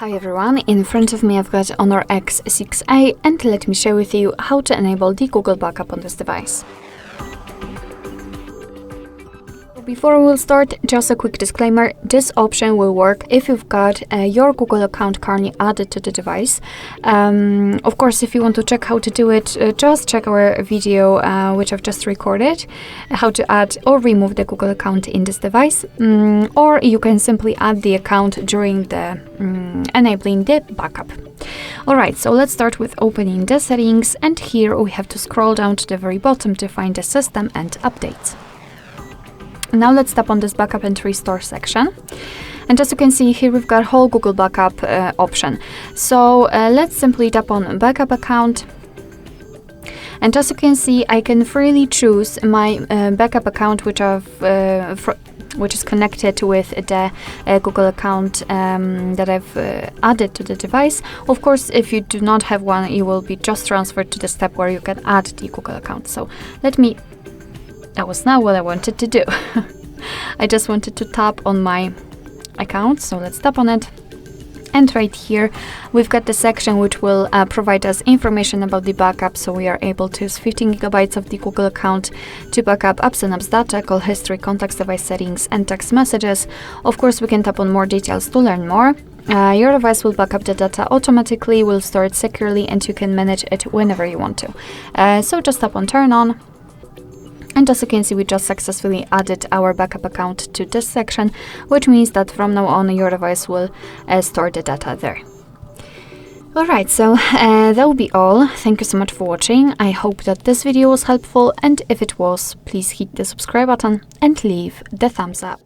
Hi everyone, in front of me I've got HONOR X6A and let me share with you how to enable the Google backup on this device. Before we'll start, just a quick disclaimer, this option will work if you've got your Google account currently added to the device. Of course, if you want to check how to do it, just check our video which I've just recorded, how to add or remove the Google account in this device, or you can simply add the account during the enabling the backup. Alright, so let's start with opening the settings, and here we have to scroll down to the very bottom to find the system and updates. Now let's tap on this backup and restore section, and as you can see here we've got whole Google backup option. So let's simply tap on backup account, and as you can see I can freely choose my backup account which is connected with the Google account that I've added to the device. Of course, if you do not have one, you will be just transferred to the step where you can add the Google account. So that was not what I wanted to do. I just wanted to tap on my account, so let's tap on it. And right here we've got the section which will provide us information about the backup, so we are able to use 15 GB of the Google account to back up apps and apps data, call history, contacts, device settings and text messages. Of course, we can tap on more details to learn more. Your device will back up the data automatically, will store it securely, and you can manage it whenever you want to. So just tap on turn on. And as you can see, we just successfully added our backup account to this section, which means that from now on your device will store the data there. Alright, so that will be all. Thank you so much for watching. I hope that this video was helpful, and if it was, please hit the subscribe button and leave the thumbs up.